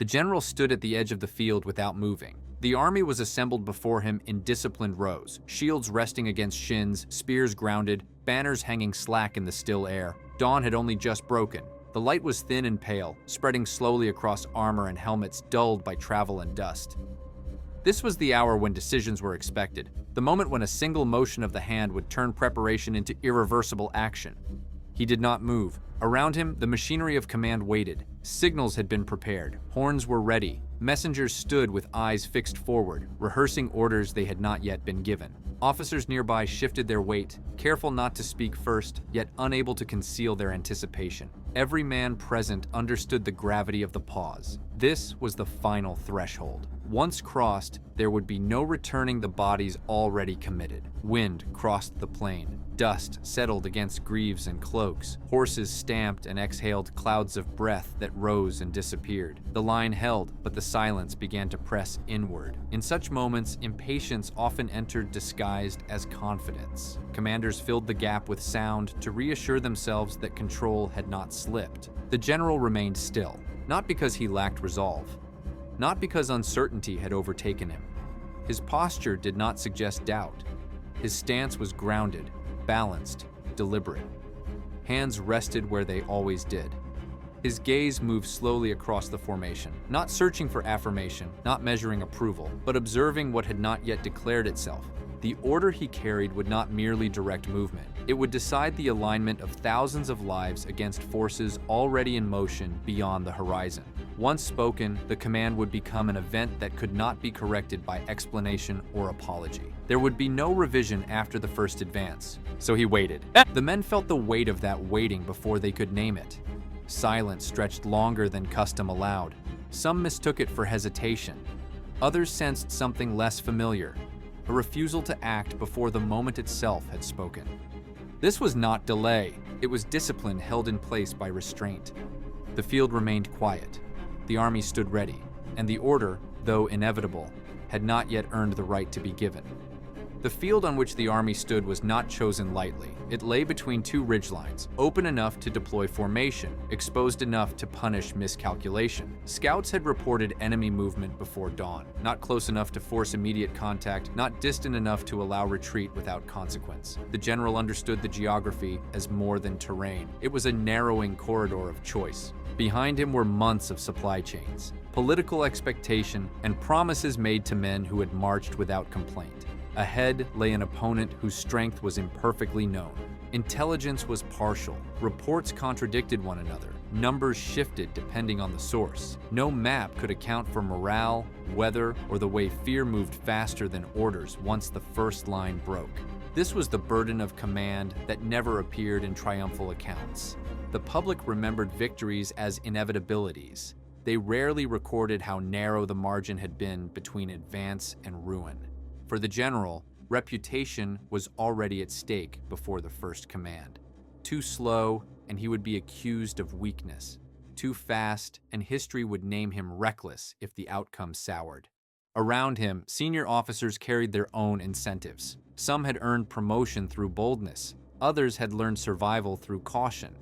The general stood at the edge of the field without moving. The army was assembled before him in disciplined rows, shields resting against shins, spears grounded, banners hanging slack in the still air. Dawn had only just broken. The light was thin and pale, spreading slowly across armor and helmets dulled by travel and dust. This was the hour when decisions were expected, the moment when a single motion of the hand would turn preparation into irreversible action. He did not move. Around him, the machinery of command waited. Signals had been prepared. Horns were ready. Messengers stood with eyes fixed forward, rehearsing orders they had not yet been given. Officers nearby shifted their weight, careful not to speak first, yet unable to conceal their anticipation. Every man present understood the gravity of the pause. This was the final threshold. Once crossed, there would be no returning the bodies already committed. Wind crossed the plain. Dust settled against greaves and cloaks. Horses stamped and exhaled clouds of breath that rose and disappeared. The line held, but the silence began to press inward. In such moments, impatience often entered disguised as confidence. Commanders filled the gap with sound to reassure themselves that control had not slipped. The general remained still, not because he lacked resolve, not because uncertainty had overtaken him. His posture did not suggest doubt. His stance was grounded, balanced, deliberate. Hands rested where they always did. His gaze moved slowly across the formation, not searching for affirmation, not measuring approval, but observing what had not yet declared itself. The order he carried would not merely direct movement. It would decide the alignment of thousands of lives against forces already in motion beyond the horizon. Once spoken, the command would become an event that could not be corrected by explanation or apology. There would be no revision after the first advance, so he waited. The men felt the weight of that waiting before they could name it. Silence stretched longer than custom allowed. Some mistook it for hesitation. Others sensed something less familiar, a refusal to act before the moment itself had spoken. This was not delay. It was discipline held in place by restraint. The field remained quiet. The army stood ready, and the order, though inevitable, had not yet earned the right to be given. The field on which the army stood was not chosen lightly. It lay between two ridgelines, open enough to deploy formation, exposed enough to punish miscalculation. Scouts had reported enemy movement before dawn, not close enough to force immediate contact, not distant enough to allow retreat without consequence. The general understood the geography as more than terrain. It was a narrowing corridor of choice. Behind him were months of supply chains, political expectation, and promises made to men who had marched without complaint. Ahead lay an opponent whose strength was imperfectly known. Intelligence was partial. Reports contradicted one another. Numbers shifted depending on the source. No map could account for morale, weather, or the way fear moved faster than orders once the first line broke. This was the burden of command that never appeared in triumphal accounts. The public remembered victories as inevitabilities. They rarely recorded how narrow the margin had been between advance and ruin. For the general, reputation was already at stake before the first command. Too slow, and he would be accused of weakness. Too fast, and history would name him reckless if the outcome soured. Around him, senior officers carried their own incentives. Some had earned promotion through boldness. Others had learned survival through caution.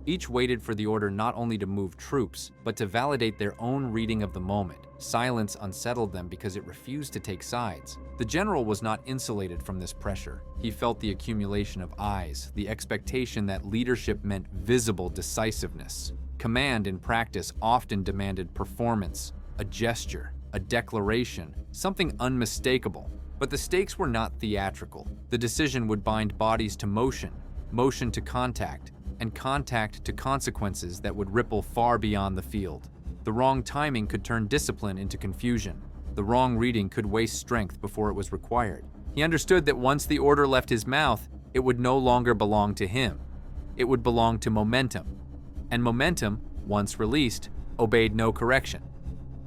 Each waited for the order not only to move troops, but to validate their own reading of the moment. Silence unsettled them because it refused to take sides. The general was not insulated from this pressure. He felt the accumulation of eyes, the expectation that leadership meant visible decisiveness. Command in practice often demanded performance, a gesture, a declaration, something unmistakable. But the stakes were not theatrical. The decision would bind bodies to motion, motion to contact, and contact to consequences that would ripple far beyond the field. The wrong timing could turn discipline into confusion. The wrong reading could waste strength before it was required. He understood that once the order left his mouth, it would no longer belong to him. It would belong to momentum. And momentum, once released, obeyed no correction.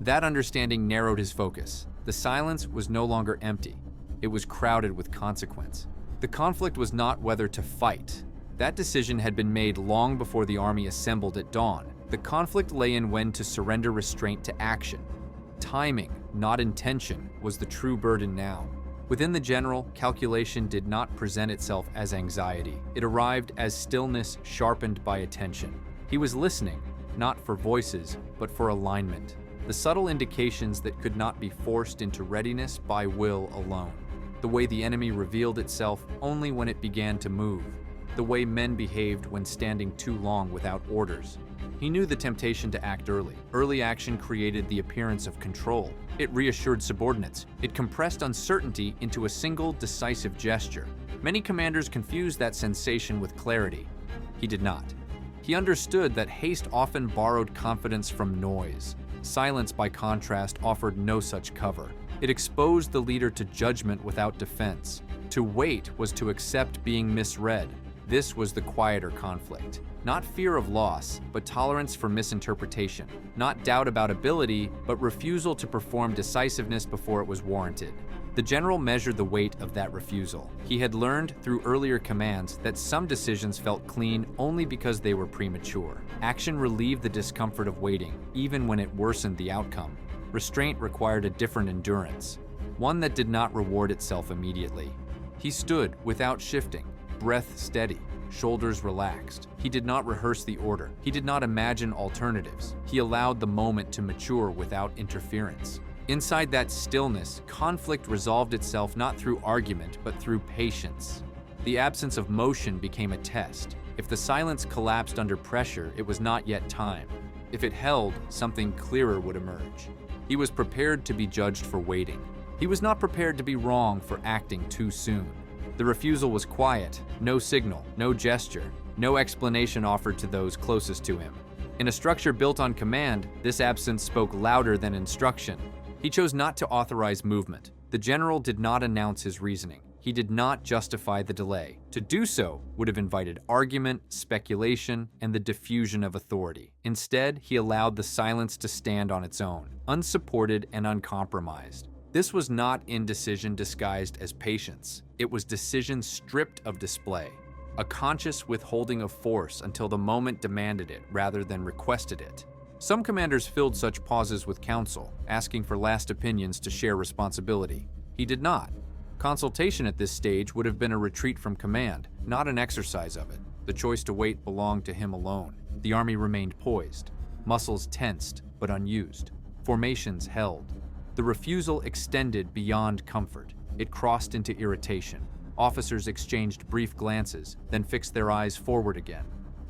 That understanding narrowed his focus. The silence was no longer empty. It was crowded with consequence. The conflict was not whether to fight. That decision had been made long before the army assembled at dawn. The conflict lay in when to surrender restraint to action. Timing, not intention, was the true burden now. Within the general, calculation did not present itself as anxiety. It arrived as stillness sharpened by attention. He was listening, not for voices, but for alignment. the subtle indications that could not be forced into readiness by will alone. The way the enemy revealed itself only when it began to move. The way men behaved when standing too long without orders. He knew the temptation to act early. Early action created the appearance of control. It reassured subordinates. It compressed uncertainty into a single, decisive gesture. Many commanders confused that sensation with clarity. He did not. He understood that haste often borrowed confidence from noise. Silence, by contrast, offered no such cover. It exposed the leader to judgment without defense. To wait was to accept being misread. This was the quieter conflict. Not fear of loss, but tolerance for misinterpretation. Not doubt about ability, but refusal to perform decisiveness before it was warranted. The general measured the weight of that refusal. He had learned through earlier commands that some decisions felt clean only because they were premature. Action relieved the discomfort of waiting, even when it worsened the outcome. Restraint required a different endurance, one that did not reward itself immediately. He stood without shifting, breath steady, shoulders relaxed. He did not rehearse the order. He did not imagine alternatives. He allowed the moment to mature without interference. Inside that stillness, conflict resolved itself not through argument, but through patience. The absence of motion became a test. If the silence collapsed under pressure, it was not yet time. If it held, something clearer would emerge. He was prepared to be judged for waiting. He was not prepared to be wrong for acting too soon. The refusal was quiet, no signal, no gesture, no explanation offered to those closest to him. In a structure built on command, this absence spoke louder than instruction. He chose not to authorize movement. The general did not announce his reasoning. He did not justify the delay. To do so would have invited argument, speculation, and the diffusion of authority. Instead, he allowed the silence to stand on its own, unsupported and uncompromised. This was not indecision disguised as patience. It was decision stripped of display, a conscious withholding of force until the moment demanded it rather than requested it. Some commanders filled such pauses with counsel, asking for last opinions to share responsibility. He did not. Consultation at this stage would have been a retreat from command, not an exercise of it. The choice to wait belonged to him alone. The army remained poised, muscles tensed but unused, formations held. The refusal extended beyond comfort. It crossed into irritation. Officers exchanged brief glances, then fixed their eyes forward again.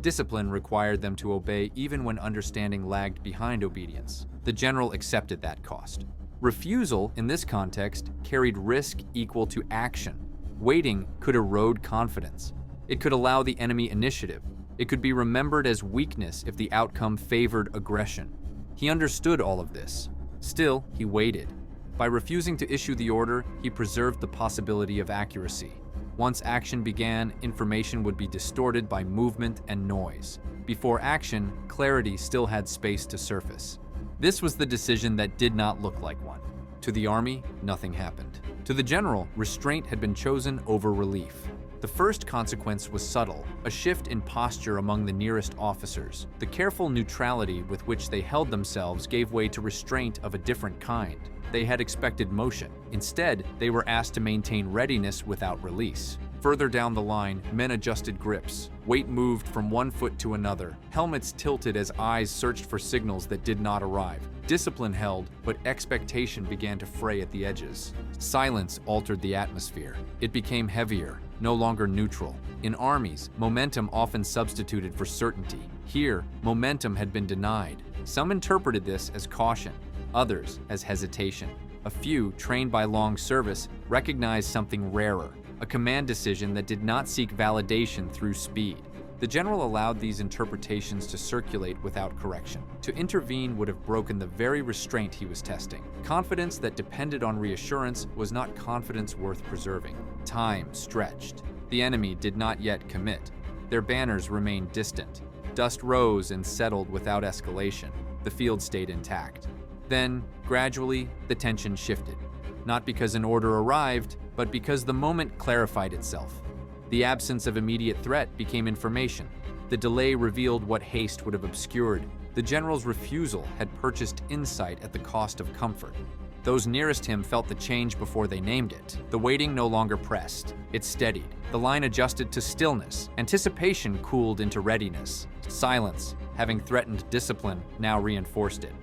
Discipline required them to obey even when understanding lagged behind obedience. The general accepted that cost. Refusal, in this context, carried risk equal to action. Waiting could erode confidence. It could allow the enemy initiative. It could be remembered as weakness if the outcome favored aggression. He understood all of this. Still, he waited. By refusing to issue the order, he preserved the possibility of accuracy. Once action began, information would be distorted by movement and noise. Before action, clarity still had space to surface. This was the decision that did not look like one. To the army, nothing happened. To the general, restraint had been chosen over relief. The first consequence was subtle, a shift in posture among the nearest officers. The careful neutrality with which they held themselves gave way to restraint of a different kind. They had expected motion. Instead, they were asked to maintain readiness without release. Further down the line, men adjusted grips. Weight moved from one foot to another. Helmets tilted as eyes searched for signals that did not arrive. Discipline held, but expectation began to fray at the edges. Silence altered the atmosphere. It became heavier, no longer neutral. In armies, momentum often substituted for certainty. Here, momentum had been denied. Some interpreted this as caution, others as hesitation. A few, trained by long service, recognized something rarer, a command decision that did not seek validation through speed. The general allowed these interpretations to circulate without correction. To intervene would have broken the very restraint he was testing. Confidence that depended on reassurance was not confidence worth preserving. Time stretched. The enemy did not yet commit. Their banners remained distant. Dust rose and settled without escalation. The field stayed intact. Then, gradually, the tension shifted. Not because an order arrived, but because the moment clarified itself. The absence of immediate threat became information. The delay revealed what haste would have obscured. The general's refusal had purchased insight at the cost of comfort. Those nearest him felt the change before they named it. The waiting no longer pressed. It steadied. The line adjusted to stillness. Anticipation cooled into readiness. Silence, having threatened discipline, now reinforced it.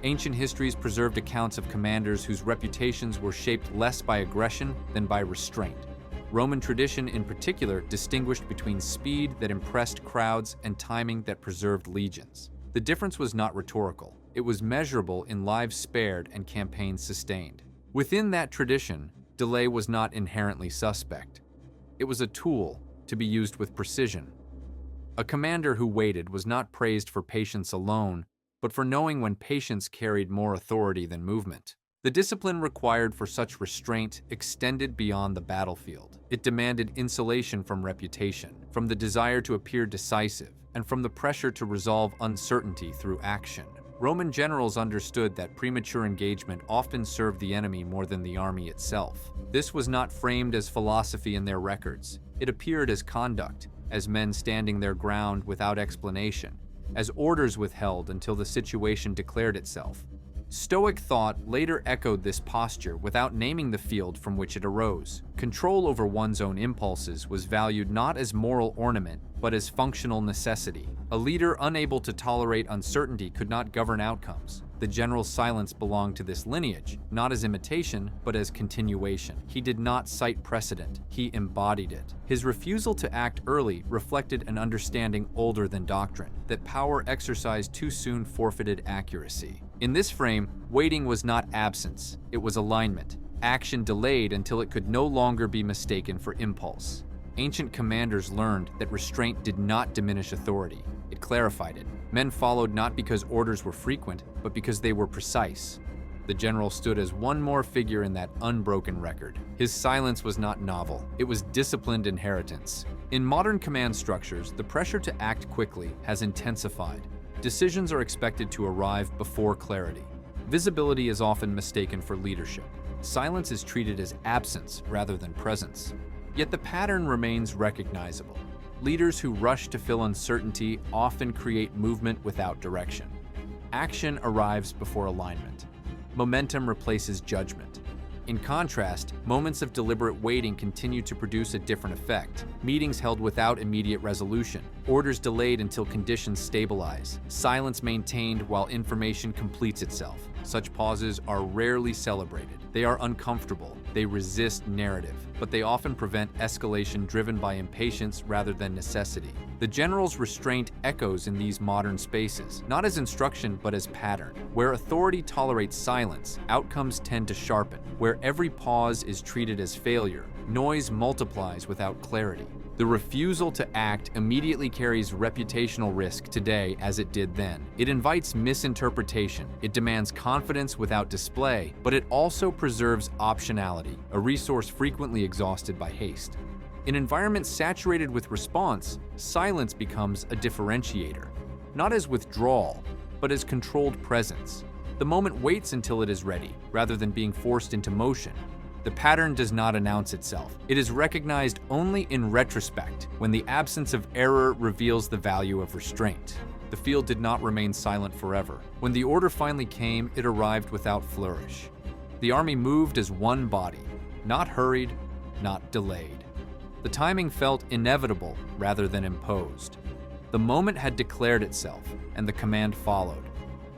Ancient histories preserved accounts of commanders whose reputations were shaped less by aggression than by restraint. Roman tradition in particular distinguished between speed that impressed crowds and timing that preserved legions. The difference was not rhetorical. It was measurable in lives spared and campaigns sustained. Within that tradition, delay was not inherently suspect. It was a tool to be used with precision. A commander who waited was not praised for patience alone, but for knowing when patience carried more authority than movement. The discipline required for such restraint extended beyond the battlefield. It demanded insulation from reputation, from the desire to appear decisive, and from the pressure to resolve uncertainty through action. Roman generals understood that premature engagement often served the enemy more than the army itself. This was not framed as philosophy in their records. It appeared as conduct, as men standing their ground without explanation, as orders withheld until the situation declared itself. Stoic thought later echoed this posture without naming the field from which it arose. Control over one's own impulses was valued not as moral ornament, but as functional necessity. A leader unable to tolerate uncertainty could not govern outcomes. The general's silence belonged to this lineage, not as imitation, but as continuation. He did not cite precedent, he embodied it. His refusal to act early reflected an understanding older than doctrine, that power exercised too soon forfeited accuracy. In this frame, waiting was not absence, it was alignment. Action delayed until it could no longer be mistaken for impulse. Ancient commanders learned that restraint did not diminish authority, it clarified it. Men followed not because orders were frequent, but because they were precise. The general stood as one more figure in that unbroken record. His silence was not novel, it was disciplined inheritance. In modern command structures, the pressure to act quickly has intensified. Decisions are expected to arrive before clarity. Visibility is often mistaken for leadership. Silence is treated as absence rather than presence. Yet the pattern remains recognizable. Leaders who rush to fill uncertainty often create movement without direction. Action arrives before alignment. Momentum replaces judgment. In contrast, moments of deliberate waiting continue to produce a different effect. Meetings held without immediate resolution, orders delayed until conditions stabilize, silence maintained while information completes itself. Such pauses are rarely celebrated. They are uncomfortable, they resist narrative, but they often prevent escalation driven by impatience rather than necessity. The general's restraint echoes in these modern spaces, not as instruction but as pattern. Where authority tolerates silence, outcomes tend to sharpen. Where every pause is treated as failure, noise multiplies without clarity. The refusal to act immediately carries reputational risk today as it did then. It invites misinterpretation. It demands confidence without display, but it also preserves optionality, a resource frequently exhausted by haste. In environments saturated with response, silence becomes a differentiator, not as withdrawal, but as controlled presence. The moment waits until it is ready, rather than being forced into motion. The pattern does not announce itself. It is recognized only in retrospect, when the absence of error reveals the value of restraint. The field did not remain silent forever. When the order finally came, it arrived without flourish. The army moved as one body, not hurried, not delayed. The timing felt inevitable rather than imposed. The moment had declared itself, and the command followed.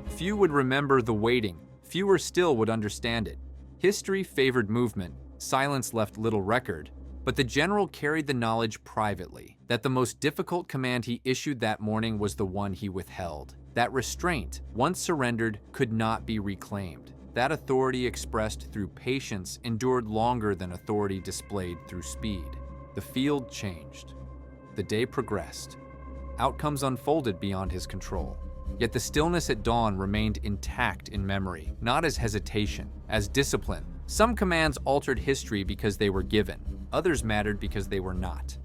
Few would remember the waiting, fewer still would understand it. History favored movement, silence left little record, but the general carried the knowledge privately, that the most difficult command he issued that morning was the one he withheld. That restraint, once surrendered, could not be reclaimed. That authority expressed through patience endured longer than authority displayed through speed. The field changed. The day progressed. Outcomes unfolded beyond his control. Yet the stillness at dawn remained intact in memory, not as hesitation, as discipline. Some commands altered history because they were given. Others mattered because they were not.